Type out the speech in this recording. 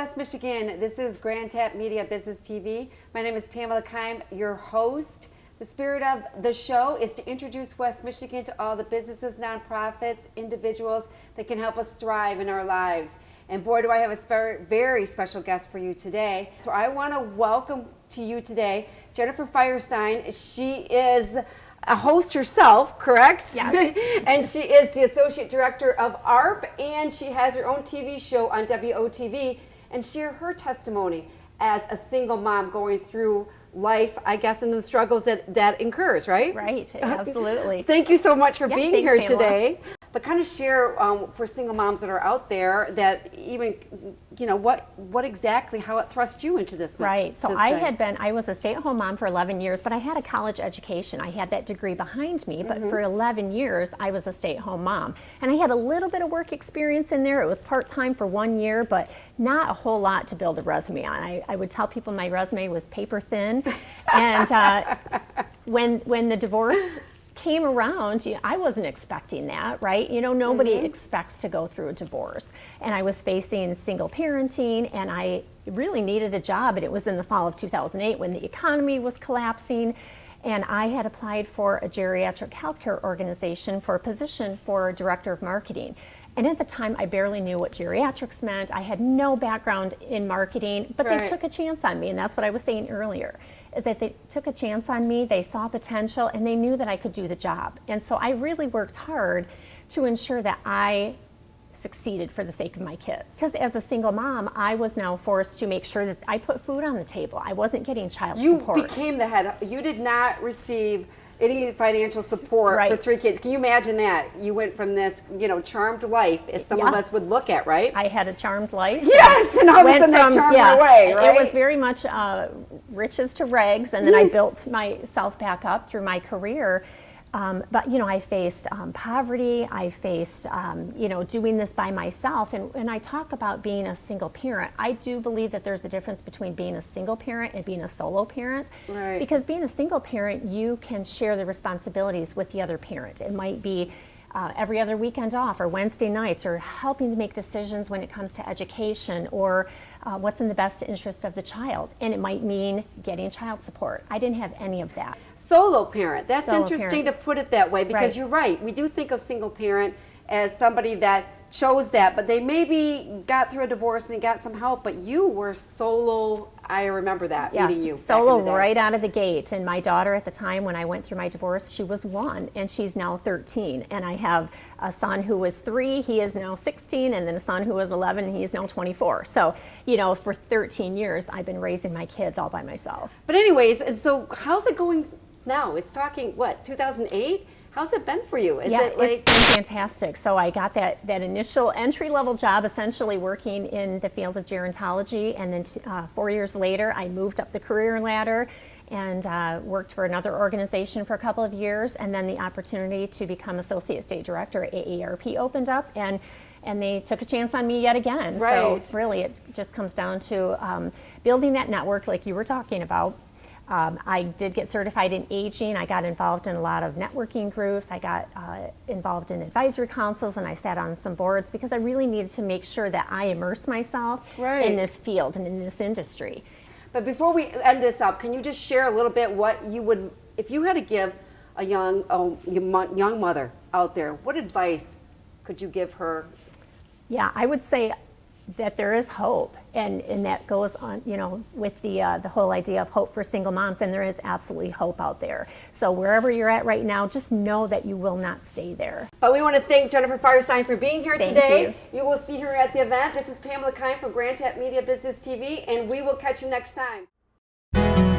West Michigan. This is Grand Tap Media Business TV. My name is Pamela Keim, your host. The spirit of the show is to introduce West Michigan to all the businesses, nonprofits, individuals that can help us thrive in our lives. And boy, do I have a very special guest for you today. So I want to welcome to you today Jennifer Feuerstein. She is a host herself, correct? Yes. And she is the Associate Director of AARP, and she has her own TV show on WOTV, and share her testimony as a single mom going through life, I guess, and the struggles that incurs, right? Right, absolutely. Thank you so much for being thanks, here Pamela. today. But kind of share for single moms that are out there that even, you know, what exactly, how it thrust you into this. Right, so this I was a stay-at-home mom for 11 years, but I had a college education. I had that degree behind me, but for 11 years, I was a stay-at-home mom. And I had a little bit of work experience in there. It was part-time for 1 year, but not a whole lot to build a resume on. I would tell people my resume was paper thin. And when the divorce came around, I wasn't expecting that, right? You know, nobody expects to go through a divorce. And I was facing single parenting, and I really needed a job, and it was in the fall of 2008 when the economy was collapsing. And I had applied for a geriatric healthcare organization for a position for director of marketing. And at the time, I barely knew what geriatrics meant. I had no background in marketing, but they took a chance on me, and that's what I was saying earlier, is that they took a chance on me, they saw potential, and they knew that I could do the job. And so I really worked hard to ensure that I succeeded for the sake of my kids. Because as a single mom, I was now forced to make sure that I put food on the table. I wasn't getting child support. You became the head. You did not receive any financial support for 3 kids. Can you imagine that? You went from this, you know, charmed life, as some of us would look at, right? I had a charmed life. Yes, and all of a sudden that charmed went away, right? It was very much riches to rags, and then I built myself back up through my career. But, you know, I faced poverty, I faced, you know, doing this by myself. And I talk about being a single parent. I do believe that there's a difference between being a single parent and being a solo parent. Right. Because being a single parent, you can share the responsibilities with the other parent. It might be every other weekend off, or Wednesday nights, or helping to make decisions when it comes to education, or what's in the best interest of the child. And it might mean getting child support. I didn't have any of that. Solo parent. That's Solo interesting parent. to put it that way, because you're right. We do think of single parent as somebody that chose that, but they maybe got through a divorce and they got some help, but you were solo. I remember that, meeting you. Solo right out of the gate. And my daughter at the time when I went through my divorce, she was 1, and she's now 13. And I have a son who was 3, he is now 16, and then a son who was 11, and he is now 24. So, you know, for 13 years, I've been raising my kids all by myself. But anyways, so how's it going now? It's talking, what, 2008? How's it been for you? Is it like... It's fantastic. So I got that initial entry-level job, essentially working in the field of gerontology, and then 4 years later, I moved up the career ladder and worked for another organization for a couple of years, and then the opportunity to become Associate State Director at AARP opened up, and they took a chance on me yet again. Right. So really, it just comes down to building that network like you were talking about. I did get certified in aging. I got involved in a lot of networking groups. I got involved in advisory councils, and I sat on some boards because I really needed to make sure that I immerse myself in this field and in this industry. But before we end this up, can you just share a little bit what you would, if you had to give a young mother out there, what advice could you give her? Yeah, I would say that there is hope, and that goes on, you know, with the whole idea of hope for single moms, and there is absolutely hope out there. So wherever you're at right now, just know that you will not stay there. But we want to thank Jennifer Feuerstein for being here today. Thank you will see her at the event. This is Pamela Keim from Grand Tap Media Business TV, and we will catch you next time.